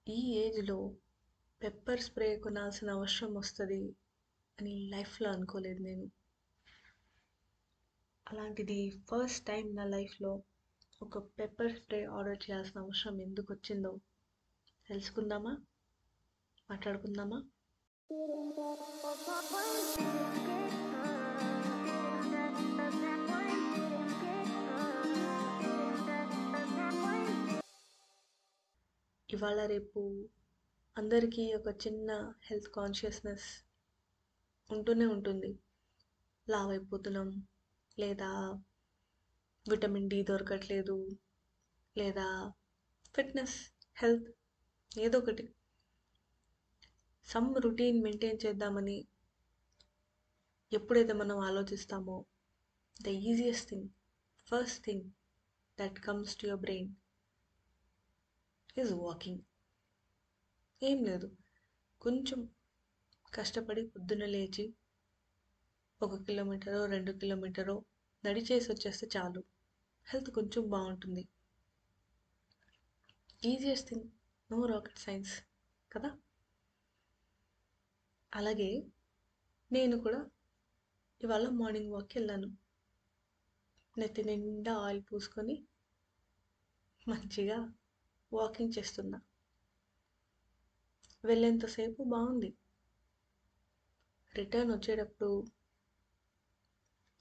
ఈ ఏజ్‌లో pepper spray కొనాల్సిన అవసరం వస్తది అని లైఫ్‌లో అనుకోలేదు నేను. అలాంటిది ఫస్ట్ టైం నా లైఫ్‌లో ఒక పెప్పర్ స్ప్రే ఆర్డర్ చేయాల్సిన అవసరం ఎందుకొచ్చిందో తెలుసుకుందామా? మాట్లాడుకుందామా? ఇవాళ రేపు అందరికీ ఒక చిన్న హెల్త్ కాన్షియస్‌నెస్ ఉంటూనే ఉంటుంది. లావైపోతున్నాం, లేదా విటమిన్ డి దొరకట్లేదు, లేదా ఫిట్‌నెస్, హెల్త్ ఏదో ఒకటి సమ్ రొటీన్ మెయింటైన్ చేద్దామని ఎప్పుడైతే మనం ఆలోచిస్తామో the easiest thing, first thing that comes to your brain is walking. ఏం లేదు, కొంచెం కష్టపడి పొద్దున్న లేచి 1 కిలోమీటరో 2 కిలోమీటరో నడిచేసి వచ్చేస్తే చాలు, హెల్త్ కొంచెం బాగుంటుంది. Easiest thing, no rocket science కదా. అలాగే నేను కూడా ఇవాళ మార్నింగ్ వాక్కి వెళ్ళాను. నెత్తి నిండా ఆయిల్ పూసుకొని మంచిగా వాకింగ్ చేస్తున్నా. వెళ్ళేంతసేపు బాగుంది. రిటర్న్ వచ్చేటప్పుడు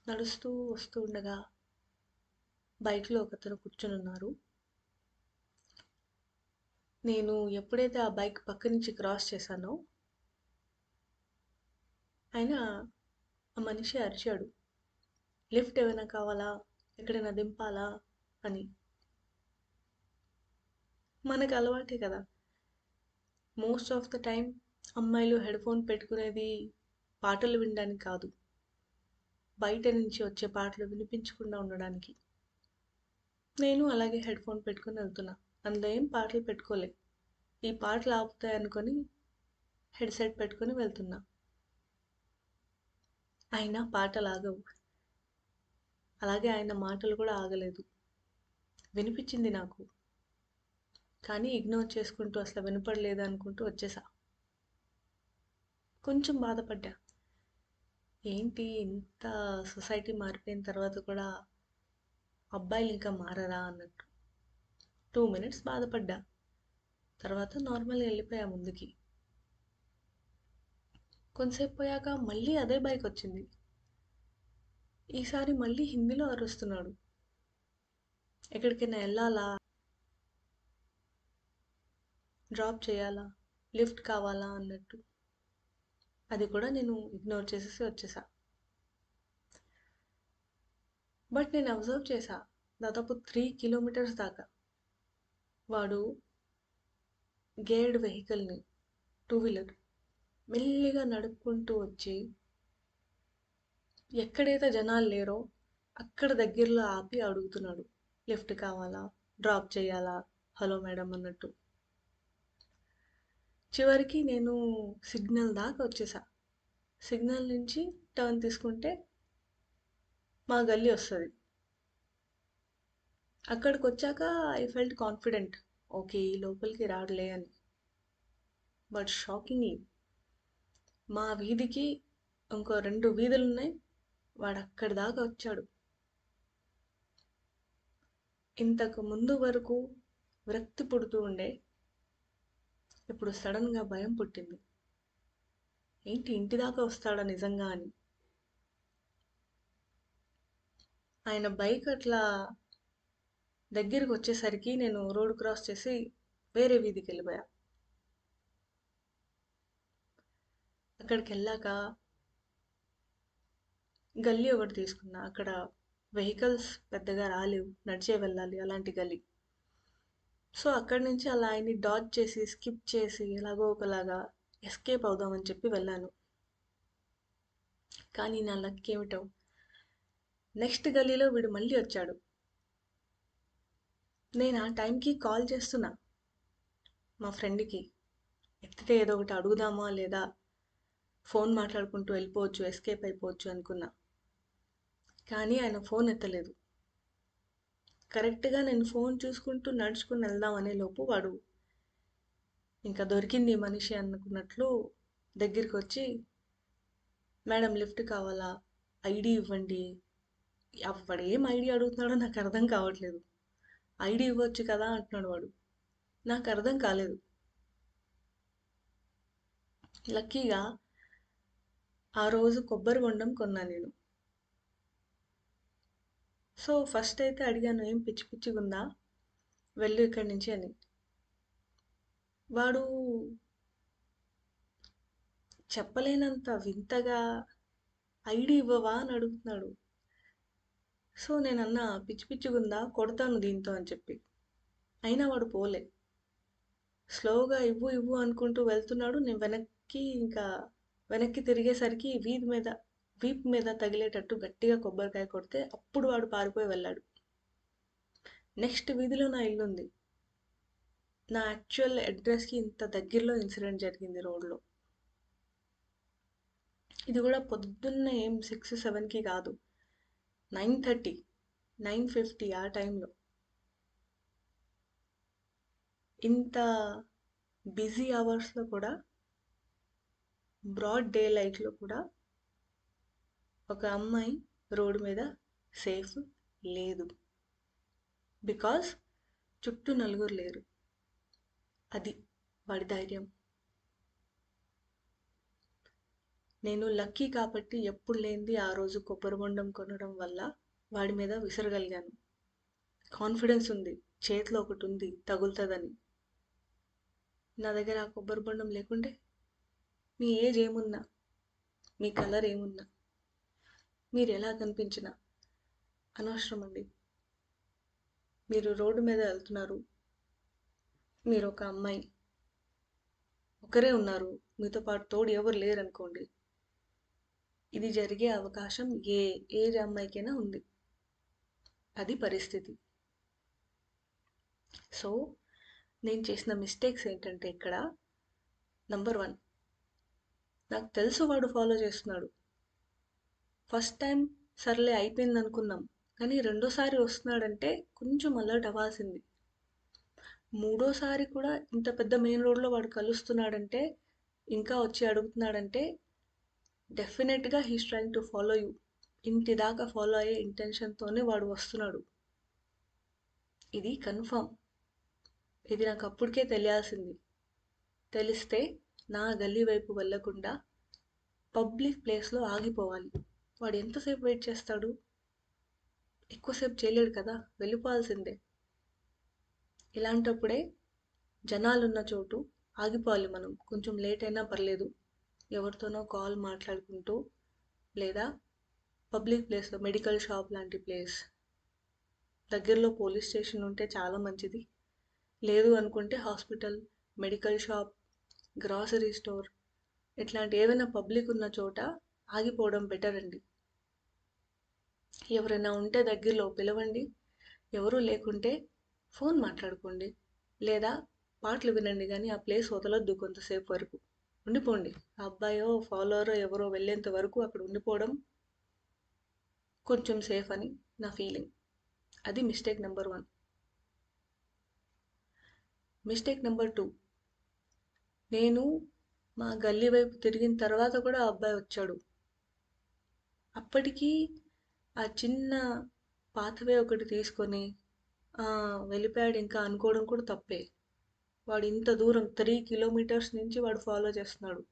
నడుస్తూ వస్తూ ఉండగా బైక్లో ఒకతను కూర్చొని ఉన్నారు. నేను ఎప్పుడైతే ఆ బైక్ పక్క నుంచి క్రాస్ చేశానో ఆయన, ఆ మనిషి అరిచాడు, లిఫ్ట్ ఏమైనా కావాలా, ఎక్కడైనా దింపాలా అని. మనకు అలవాటే కదా, మోస్ట్ ఆఫ్ ద టైం అమ్మాయిలు హెడ్ ఫోన్ పెట్టుకునేది పాటలు వినడానికి కాదు, బయట నుంచి వచ్చే పాటలు వినిపించకుండా ఉండడానికి. నేను అలాగే హెడ్ ఫోన్ పెట్టుకుని వెళ్తున్నా. అందులో ఏం పాటలు పెట్టుకోలే, ఈ పాటలు ఆపుతాయి అనుకొని హెడ్సెట్ పెట్టుకుని వెళ్తున్నా. అయినా పాటలు ఆగవు, అలాగే ఆయన మాటలు కూడా ఆగలేదు. వినిపించింది నాకు, కానీ ఇగ్నోర్ చేసుకుంటూ అసలు వినపడలేదు అనుకుంటూ వచ్చేసా. కొంచెం బాధపడ్డా, ఏంటి ఇంత సొసైటీ మారిపోయిన తర్వాత కూడా అబ్బాయిలు ఇంకా మారరా అన్నట్టు. 2 మినిట్స్ బాధపడ్డా, తర్వాత నార్మల్గా వెళ్ళిపోయా ముందుకి. కొంతసేపు పోయాక మళ్ళీ అదే బైక్ వచ్చింది. ఈసారి మళ్ళీ హిందీలో అరుస్తున్నాడు, ఎక్కడికైనా వెళ్ళాలా, డ్రాప్ చేయాలా, లిఫ్ట్ కావాలా అన్నట్టు. అది కూడా నేను ఇగ్నోర్ చేసేసి వచ్చేసా. బట్ నేను అబ్జర్వ్ చేశా, దాదాపు 3 కిలోమీటర్స్ దాకా వాడు గేర్డ్ వెహికల్ని, టూ వీలర్ మెల్లిగా నడుపుకుంటూ వచ్చి ఎక్కడైతే జనాలు లేరో అక్కడ దగ్గరలో ఆపి అడుగుతున్నాడు, లిఫ్ట్ కావాలా, డ్రాప్ చేయాలా, హలో మేడం అన్నట్టు. చివరికి నేను సిగ్నల్ దాకా వచ్చేసా. సిగ్నల్ నుంచి టర్న్ తీసుకుంటే మా గల్లీ వస్తుంది. అక్కడికి వచ్చాక ఐ ఫెల్ట్ కాన్ఫిడెంట్, ఓకే ఈ లోపలికి రాడలే అని. బట్ షాకింగ్లీ మా వీధికి ఇంకో 2 వీధులు ఉన్నాయి, వాడు అక్కడి దాకా వచ్చాడు. ఇంతకు ముందు వరకు విరక్తి పుడుతూ ఉండే, ఇప్పుడు సడన్గా భయం పుట్టింది, ఏంటి ఇంటి దాకా వస్తాడా నిజంగా అని. ఆయన బైక్ అట్లా దగ్గరికి వచ్చేసరికి నేను రోడ్ క్రాస్ చేసి వేరే వీధికి వెళ్ళిపోయా. అక్కడికి వెళ్ళాక గల్లీ ఒకటి తీసుకున్నా. అక్కడ వెహికల్స్ పెద్దగా రాలేవు, నడిచే వెళ్ళాలి అలాంటి గల్లీ. సో అక్కడి నుంచి అలా ఆయన్ని డాజ్ చేసి స్కిప్ చేసి ఎలాగో ఒకలాగా ఎస్కేప్ అవుదామని చెప్పి వెళ్ళాను. కానీ నా లక్ ఏమిటో, నెక్స్ట్ గల్లీలో వీడు మళ్ళీ వచ్చాడు. నేను ఆ టైంకి కాల్ చేస్తున్నా మా ఫ్రెండ్కి, ఎత్తితే ఏదో ఒకటి అడుగుదామా, లేదా ఫోన్ మాట్లాడుకుంటూ వెళ్ళిపోవచ్చు, ఎస్కేప్ అయిపోవచ్చు అనుకున్నా. కానీ ఆయన ఫోన్ ఎత్తలేదు. కరెక్ట్గా నేను ఫోన్ చూసుకుంటూ నడుచుకుని వెళ్దాం అనే లోపు వాడు ఇంకా దొరికింది ఈ మనిషి అనుకున్నట్లు దగ్గరికి వచ్చి, మేడం లిఫ్ట్ కావాలా, ఐడి ఇవ్వండి. వాడేం ఐడి అడుగుతున్నాడో నాకు అర్థం కావట్లేదు. ఐడి ఇవ్వచ్చు కదా అంటున్నాడు వాడు. నాకు అర్థం కాలేదు. లక్కీగా ఆ రోజు కొబ్బరి బొండం కొన్నా నేను. సో ఫస్ట్ అయితే అడిగాను, ఏం పిచ్చి పిచ్చిగుందా, వెళ్ళు ఇక్కడి నుంచి అని. వాడు చెప్పలేనంత వింతగా ఐడి ఇవ్వవా అని అడుగుతున్నాడు. సో నేనన్నా, పిచ్చి పిచ్చిగుందా, కొడతాను దీంతో అని చెప్పి. అయినా వాడు పోలే. స్లోగా ఇవ్వు ఇవ్వు అనుకుంటూ వెళ్తున్నాడు. నేను వెనక్కి తిరిగేసరికి వీపు మీద తగిలేటట్టు గట్టిగా కొబ్బరికాయ కొడితే అప్పుడు వాడు పారిపోయి వెళ్ళాడు. నెక్స్ట్ వీధిలో నా ఇల్లుంది. నా యాక్చువల్ అడ్రస్కి ఇంత దగ్గరలో ఇన్సిడెంట్ జరిగింది రోడ్లో. ఇది కూడా పొద్దున్న ఏం 6-7కి కాదు, 9:30, 9:50 ఆ టైంలో. ఇంత బిజీ అవర్స్లో కూడా, బ్రాడ్ డే లైట్లో కూడా ఒక అమ్మాయి రోడ్డు మీద సేఫ్ లేదు. బికాస్ చుట్టూ నలుగురు లేరు. అది వాడి ధైర్యం. నేను లక్కీ కాబట్టి ఎప్పుడు లేనిది ఆ రోజు కొబ్బరి బొండం కొనడం వల్ల వాడి మీద విసరగలిగాను. కాన్ఫిడెన్స్ ఉంది, చేతిలో ఒకటి ఉంది, తగులుతుందని. నా దగ్గర ఆ కొబ్బరి బొండం లేకుంటే, మీ ఏజ్ ఏమున్నా, మీ కలర్ ఏమున్నా, మీరు ఎలా కనిపించినా అనవసరం అండి. మీరు రోడ్డు మీద వెళ్తున్నారు, మీరు ఒక అమ్మాయి, ఒకరే ఉన్నారు, మీతో పాటు తోడు ఎవరు లేరనుకోండి, ఇది జరిగే అవకాశం ఏ ఏజ్ అమ్మాయికైనా ఉంది. అది పరిస్థితి. సో నేను చేసిన మిస్టేక్స్ ఏంటంటే ఇక్కడ, నంబర్ 1, నాకు తెలుసు వాడు ఫాలో చేస్తున్నాడు. ఫస్ట్ టైం సర్లే అయిపోయింది అనుకున్నాం, కానీ రెండోసారి వస్తున్నాడంటే కొంచెం అలర్ట్ అవ్వాల్సింది. మూడోసారి కూడా ఇంత పెద్ద మెయిన్ రోడ్లో వాడు కలుస్తున్నాడంటే, ఇంకా వచ్చి అడుగుతున్నాడంటే, డెఫినెట్గా he's trying to follow you. ఇంటి దాకా ఫాలో అయ్యే ఇంటెన్షన్తోనే వాడు వస్తున్నాడు. ఇది కన్ఫర్మ్. ఇది నాకు అప్పటికే తెలియాల్సింది. తెలిస్తే నా గల్లీ వైపు వెళ్ళకుండా పబ్లిక్ ప్లేస్లో ఆగిపోవాలి. వాడు ఎంతసేపు వెయిట్ చేస్తాడు? ఎక్కువసేపు చేయలేడు కదా, వెళ్ళిపోవాల్సిందే. ఇలాంటప్పుడే జనాలున్న చోటు ఆగిపోవాలి మనం. కొంచెం లేట్ అయినా పర్లేదు, ఎవరితోనో కాల్ మాట్లాడుకుంటూ, లేదా పబ్లిక్ ప్లేస్లో, మెడికల్ షాప్ లాంటి ప్లేస్, దగ్గరలో పోలీస్ స్టేషన్ ఉంటే చాలా మంచిది. లేదు అనుకుంటే hospital, medical shop, grocery store, ఇట్లాంటి ఏవైనా పబ్లిక్ ఉన్న చోట ఆగిపోవడం బెటర్ అండి. ఎవరైనా ఉంటే దగ్గరలో పిలవండి, ఎవరూ లేకుంటే ఫోన్ మాట్లాడుకోండి, లేదా పాటలు వినండి, కానీ ఆ ప్లేస్ వదలొద్దు. కొంతసేపు వరకు ఉండిపోండి. ఆ అబ్బాయో ఫాలోవరో ఎవరో వెళ్ళేంత వరకు అక్కడ ఉండిపోవడం కొంచెం సేఫ్ అని నా ఫీలింగ్. అది మిస్టేక్ నెంబర్ 1. మిస్టేక్ నెంబర్ 2, నేను మా గల్లీ వైపు తిరిగిన తర్వాత కూడా ఆ అబ్బాయి వచ్చాడు. అప్పటికి ఆ చిన్న పాతవే ఒకటి తీసుకొని వెళ్ళిపోయాడు ఇంకా అనుకోవడం కూడా తప్పే. వాడు ఇంత దూరం 3 కిలోమీటర్స్ నుంచి వాడు ఫాలో చేస్తున్నాడు.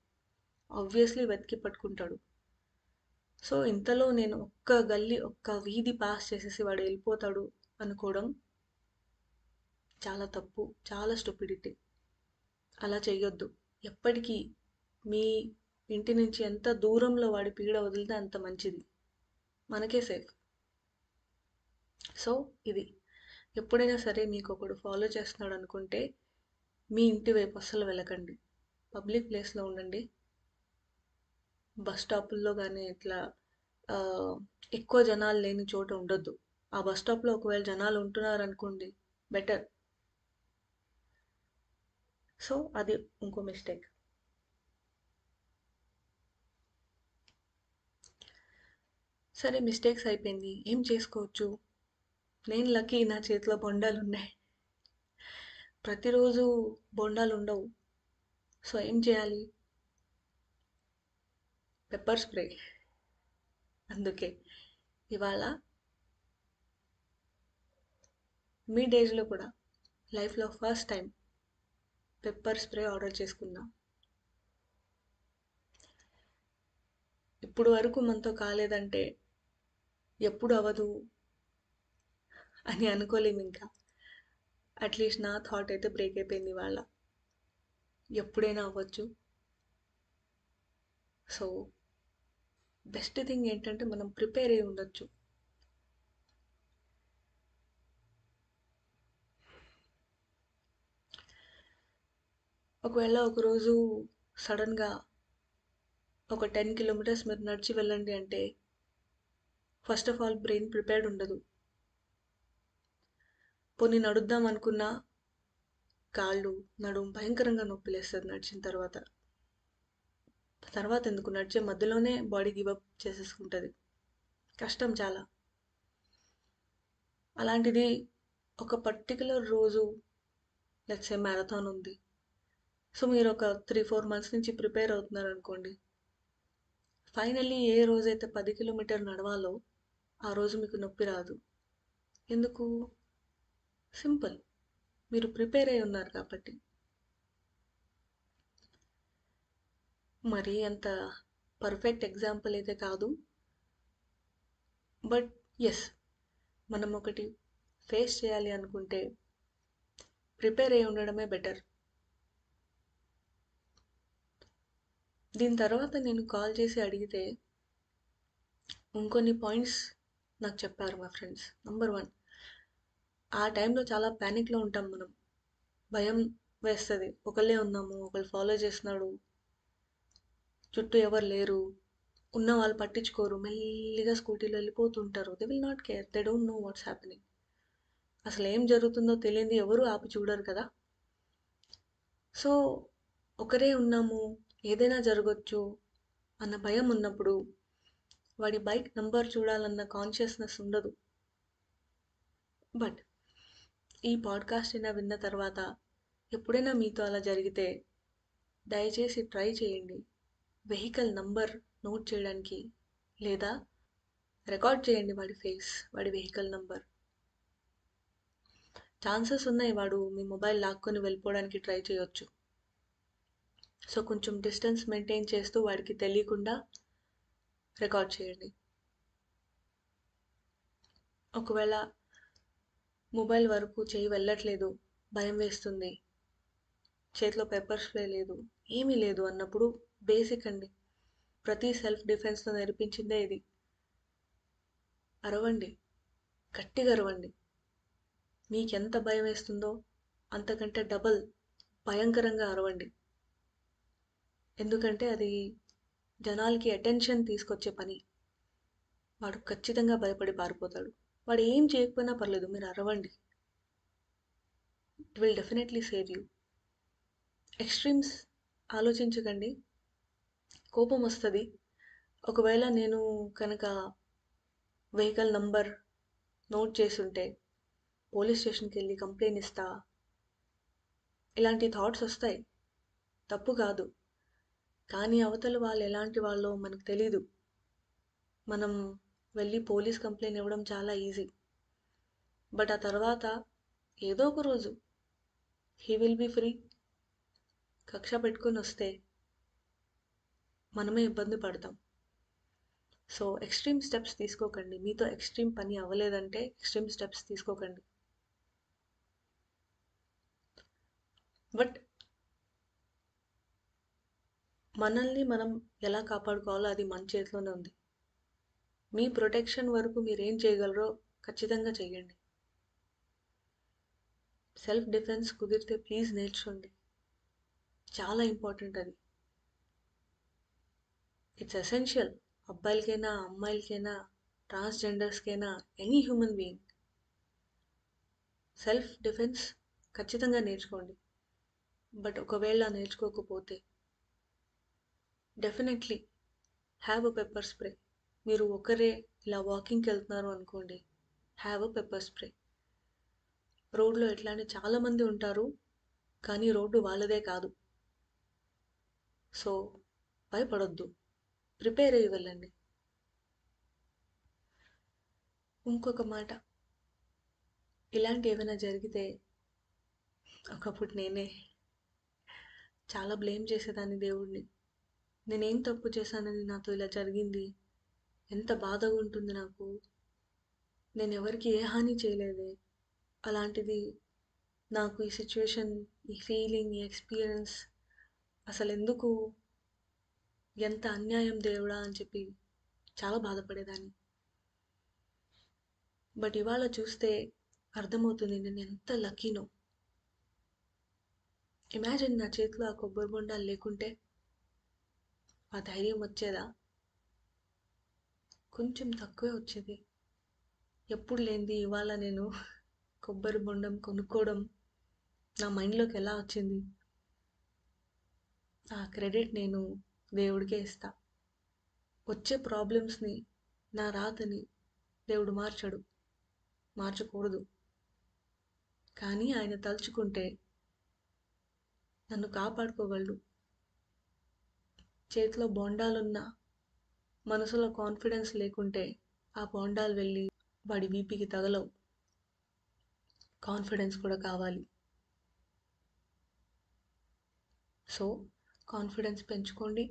ఆబ్వియస్లీ వెతికి పట్టుకుంటాడు. సో ఇంతలో నేను ఒక్క వీధి పాస్ చేసేసి వాడు వెళ్ళిపోతాడు అనుకోవడం చాలా తప్పు, చాలా స్టూపిడిటీ. అలా చెయ్యొద్దు. ఎప్పటికీ మీ ఇంటి నుంచి ఎంత దూరంలో వాడి పీడ వదిలితే అంత మంచిది, మనకే సేఫ్. సో ఇది ఎప్పుడైనా సరే మీకు ఒకడు ఫాలో చేస్తున్నాడు అనుకుంటే మీ ఇంటి వైపు అస్సలు వెళ్ళకండి. పబ్లిక్ ప్లేస్లో ఉండండి. బస్ స్టాపుల్లో కానీ ఇట్లా ఎక్కువ జనాలు లేని చోట ఉండొద్దు. ఆ బస్ స్టాప్లో ఒకవేళ జనాలు ఉంటున్నారనుకోండి, బెటర్. సో అది ఇంకో మిస్టేక్. సరే, మిస్టేక్స్ అయిపోయింది, ఏం చేసుకోవచ్చు? నేను లక్కీ, నా చేతిలో బొండాలు ఉన్నాయి. ప్రతిరోజు బొండాలు ఉండవు. సో ఏం చేయాలి? Pepper spray. అందుకే ఇవాళ మీ డేస్లో కూడా లైఫ్లో first time pepper spray order చేసుకుందాం. ఇప్పుడు వరకు మనతో కాలేదంటే ఎప్పుడు అవ్వదు అని అనుకోలేము ఇంకా. అట్లీస్ట్ నా థాట్ అయితే బ్రేక్ అయిపోయింది ఇవాళ. ఎప్పుడైనా అవ్వచ్చు. సో బెస్ట్ థింగ్ ఏంటంటే మనం ప్రిపేర్ అయి ఉండొచ్చు. ఒకవేళ ఒకరోజు సడన్గా ఒక 10 కిలోమీటర్స్ మీరు నడిచి వెళ్ళండి అంటే first of all brain prepared ఉండదు. పోనీ నడుద్దాం అనుకున్నా కాళ్ళు నడుము భయంకరంగా నొప్పి లేస్తుంది నడిచిన తర్వాత. తర్వాత ఎందుకు, నడిచే మధ్యలోనే బాడీ గివప్ చేసేసుకుంటుంది. కష్టం చాలా. అలాంటిది ఒక పర్టికులర్ రోజు లెట్స్ సే మ్యారథాన్ ఉంది. సో మీరు ఒక 3-4 మంత్స్ నుంచి ప్రిపేర్ అవుతున్నారు అనుకోండి. ఫైనల్లీ ఏ రోజైతే 10 కిలోమీటర్ నడవాలో ఆ రోజు మీకు నొప్పి రాదు. ఎందుకు? సింపుల్, మీరు ప్రిపేర్ అయి ఉన్నారు కాబట్టి. మరి అంత పర్ఫెక్ట్ ఎగ్జాంపుల్ అయితే కాదు, బట్ ఎస్, మనం ఒకటి ఫేస్ చేయాలి అనుకుంటే ప్రిపేర్ అయి ఉండడమే బెటర్. దీని తర్వాత నేను కాల్ చేసి అడిగితే ఇంకొన్ని పాయింట్స్ నాకు చెప్పారు మా ఫ్రెండ్స్. నంబర్ 1, ఆ టైంలో చాలా ప్యానిక్లో ఉంటాం మనం. భయం వేస్తుంది, ఒకళ్ళే ఉన్నాము, ఒకళ్ళు ఫాలో చేస్తున్నాడు, చుట్టూ ఎవరు లేరు, ఉన్న వాళ్ళు పట్టించుకోరు, మెల్లిగా స్కూటీలో వెళ్ళిపోతుంటారు. They will not care, they don't know what's happening. అసలు ఏం జరుగుతుందో తెలియదు, ఎవరు ఆపి చూడరు కదా. సో ఒకరే ఉన్నాము, ఏదైనా జరగచ్చు అన్న భయం ఉన్నప్పుడు వాడి బైక్ నంబర్ చూడాలన్న కాన్షియస్నెస్ ఉండదు. బట్ ఈ పాడ్కాస్ట్ అయినా విన్న తర్వాత ఎప్పుడైనా మీతో అలా జరిగితే దయచేసి ట్రై చేయండి. వెహికల్ నంబర్ నోట్ చేయడానికి, లేదా రికార్డ్ చేయండి వాడి ఫేస్, వాడి వెహికల్ నంబర్. ఛాన్సెస్ ఉన్నాయి వాడు మీ మొబైల్ లాక్కొని వెళ్ళిపోవడానికి ట్రై చేయొచ్చు. సో కొంచెం డిస్టెన్స్ మెయింటైన్ చేస్తూ వాడికి తెలియకుండా రికార్డ్ చేయండి. ఒకవేళ మొబైల్ వరకు చేయి వెళ్ళట్లేదు, భయం వేస్తుంది, చేతిలో పెప్పర్ స్ప్రే లేదు, ఏమీ లేదు అన్నప్పుడు బేసిక్ అండి, ప్రతి సెల్ఫ్ డిఫెన్స్లో నేర్పించిందే ఇది. అరవండి, గట్టిగా అరవండి. మీకెంత భయం వేస్తుందో అంతకంటే డబల్ భయంకరంగా అరవండి. ఎందుకంటే అది జనాలకి అటెన్షన్ తీసుకొచ్చే పని. వాడు ఖచ్చితంగా భయపడి పారిపోతాడు. వాడు ఏం చేయకపోయినా పర్లేదు, మీరు అరవండి. It will definitely save you. Extremes ఆలోచించకండి, కోపం వస్తుంది. ఒకవేళ నేను కనుక వెహికల్ నంబర్ నోట్ చేసుంటే పోలీస్ స్టేషన్కి వెళ్ళి కంప్లైంట్ ఇస్తా, ఇలాంటి థాట్స్ వస్తాయి, తప్పు కాదు. కానీ అవతల వాళ్ళు ఎలాంటి వాళ్ళో మనకు తెలీదు. మనం వెళ్ళి పోలీస్ కంప్లైంట్ ఇవ్వడం చాలా ఈజీ, బట్ ఆ తర్వాత ఏదో ఒక రోజు హీ విల్ బీ ఫ్రీ. కక్ష పెట్టుకొని వస్తే మనమే ఇబ్బంది పడతాం. సో ఎక్స్ట్రీమ్ స్టెప్స్ తీసుకోకండి. మీతో ఎక్స్ట్రీమ్ పని అవ్వలేదంటే ఎక్స్ట్రీమ్ స్టెప్స్ తీసుకోకండి. బట్ మనల్ని మనం ఎలా కాపాడుకోవాలో అది మన చేతిలోనే ఉంది. మీ ప్రొటెక్షన్ వరకు మీరేం చేయగలరో ఖచ్చితంగా చేయండి. సెల్ఫ్ డిఫెన్స్ కుదిరితే ప్లీజ్ నేర్చుకోండి, చాలా ఇంపార్టెంట్ అది. ఇట్స్ ఎసెన్షియల్, అబ్బాయిలకైనా అమ్మాయిలకైనా ట్రాన్స్జెండర్స్కైనా any human being. Self defence ఖచ్చితంగా నేర్చుకోండి. బట్ ఒకవేళ నేర్చుకోకపోతే definitely have a pepper spray. మీరు ఒకరే ఇలా వాకింగ్కి వెళ్తున్నారు అనుకోండి, హ్యావ్ అ పెప్పర్ స్ప్రే. రోడ్లో ఎట్లాంటి చాలామంది ఉంటారు, కానీ రోడ్డు వాళ్ళదే కాదు. సో భయపడొద్దు, ప్రిపేర్ అయ్యి వెళ్ళండి. ఇంకొక మాట, ఇలాంటి ఏమైనా జరిగితే ఒకప్పుడు నేనే చాలా బ్లేమ్ చేసేదాన్ని దేవుడిని. నేనేం తప్పు చేశానని నాతో ఇలా జరిగింది, ఎంత బాధగా ఉంటుంది నాకు, నేను ఎవరికి ఏ హాని చేయలేదే, అలాంటిది నాకు ఈ సిచ్యువేషన్, ఈ ఫీలింగ్, ఈ ఎక్స్పీరియన్స్ అసలు ఎందుకు, ఎంత అన్యాయం దేవుడా అని చెప్పి చాలా బాధపడేదాన్ని. బట్ ఇవాళ చూస్తే అర్థమవుతుంది నేను ఎంత లక్కీనో. ఇమాజిన్ నా చేతిలో ఆ కొబ్బరి బొండాలు లేకుంటే ఆ ధైర్యం వచ్చేదా? కొంచెం తక్కువే వచ్చేది. ఎప్పుడు లేనిది ఇవాళ నేను కొబ్బరి బొండం కొనుక్కోవడం నా మైండ్లోకి ఎలా వచ్చింది? ఆ క్రెడిట్ నేను దేవుడికే ఇస్తా. వచ్చే ప్రాబ్లమ్స్ని, నా రాతని దేవుడు మార్చడు, మార్చకూడదు. కానీ ఆయన తలుచుకుంటే నన్ను కాపాడుకోగలడు. చేతిలో బోండాలున్నా మనసులో కాన్ఫిడెన్స్ లేకుంటే ఆ బోండాలు వెళ్ళి వాడి వీపికి తగలవు. కాన్ఫిడెన్స్ కూడా కావాలి. సో కాన్ఫిడెన్స్ పెంచుకోండి,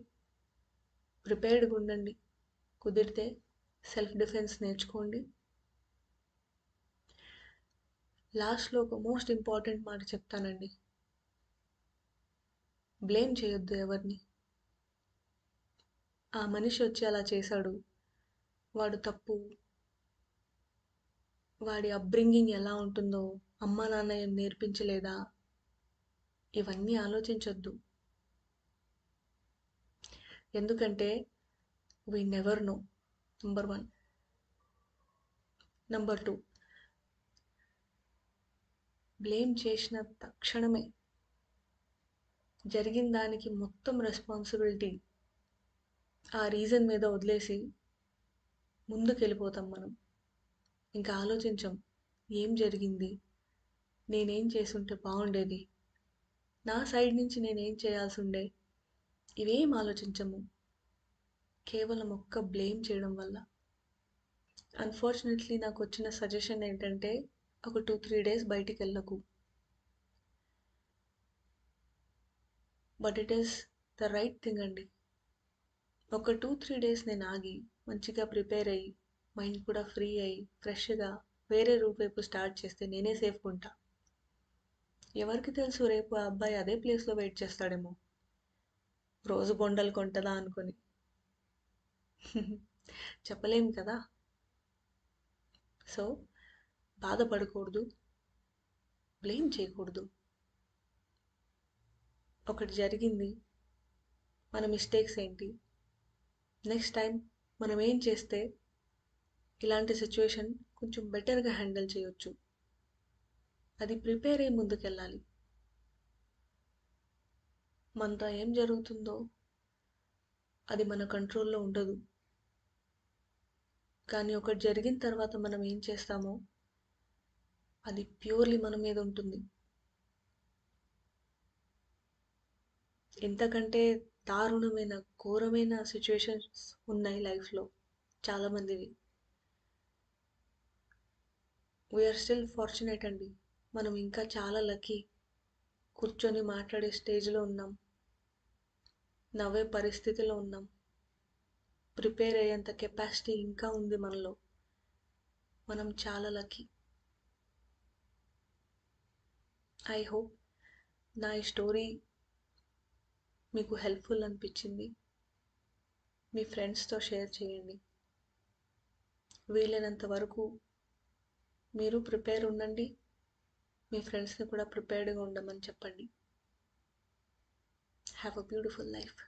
ప్రిపేర్డ్గా ఉండండి. కుదిరితే సెల్ఫ్ డిఫెన్స్ నేర్చుకోండి. లాస్ట్లో ఒక మోస్ట్ ఇంపార్టెంట్ మాట చెప్తానండి, బ్లేమ్ చేయొద్దు ఎవరిని. ఆ మనిషి వచ్చి అలా చేశాడు, వాడు తప్పు, వాడి అప్బ్రింగింగ్ ఎలా ఉంటుందో, అమ్మా నాన్న ఏం నేర్పించలేదా, ఇవన్నీ ఆలోచించొద్దు. ఎందుకంటే we never know, number 1. Number 2, blame చేసిన తక్షణమే జరిగిన దానికి మొత్తం రెస్పాన్సిబిలిటీ ఆ రీజన్ మీద వదిలేసి ముందుకెళ్ళిపోతాం మనం. ఇంకా ఆలోచించం ఏం జరిగింది, నేనేం చేసుంటే బాగుండేది, నా సైడ్ నుంచి నేనేం చేయాల్సి ఉండే, ఇవేం ఆలోచించము. కేవలం ఒక్క బ్లేమ్ చేయడం వల్ల. అన్ఫార్చునేట్లీ నాకు వచ్చిన సజెషన్ ఏంటంటే ఒక 2-3 డేస్ బయటికి వెళ్ళకు. But it is the right thing అండి. ఒక 2-3 డేస్ నేను ఆగి మంచిగా ప్రిపేర్ అయ్యి మైండ్ కూడా ఫ్రీ అయ్యి ఫ్రెష్గా వేరే రూట్ వైపు స్టార్ట్ చేస్తే నేనే సేఫ్గా ఉంటా. ఎవరికి తెలుసు, రేపు ఆ అబ్బాయి అదే ప్లేస్లో వెయిట్ చేస్తాడేమో, రోజు బొండలు కొంటదా అనుకొని. చెప్పలేం కదా. సో బాధపడకూడదు, బ్లేమ్ చేయకూడదు. ఒకటి జరిగింది, మన మిస్టేక్స్ ఏంటి, నెక్స్ట్ టైం మనం ఏం చేస్తే ఇలాంటి సిచ్యువేషన్ కొంచెం బెటర్గా హ్యాండిల్ చేయొచ్చు, అది ప్రిపేర్ అయ్యి ముందుకెళ్ళాలి. మనతో ఏం జరుగుతుందో అది మన కంట్రోల్లో ఉండదు. కానీ ఒకటి జరిగిన తర్వాత మనం ఏం చేస్తామో అది ప్యూర్లీ మన మీద ఉంటుంది. ఎంతకంటే దారుణమైన ఘోరమైన సిచ్యువేషన్స్ ఉన్నాయి లైఫ్లో చాలామందివి. వీఆర్ స్టిల్ ఫార్చునేట్ అండి, మనం ఇంకా చాలా లక్కీ. కూర్చొని మాట్లాడే స్టేజ్లో ఉన్నాం, నవ్వే పరిస్థితిలో ఉన్నాం, ప్రిపేర్ అయ్యేంత కెపాసిటీ ఇంకా ఉంది మనలో. మనం చాలా లక్కీ. ఐ హోప్ నా ఈ స్టోరీ మీకు హెల్ప్ఫుల్ అనిపించింది. మీ ఫ్రెండ్స్తో షేర్ చేయండి. వీలైనంత వరకు మీరు ప్రిపేర్ ఉండండి, మీ ఫ్రెండ్స్ని కూడా ప్రిపేర్డ్గా ఉండమని చెప్పండి. Have a beautiful life.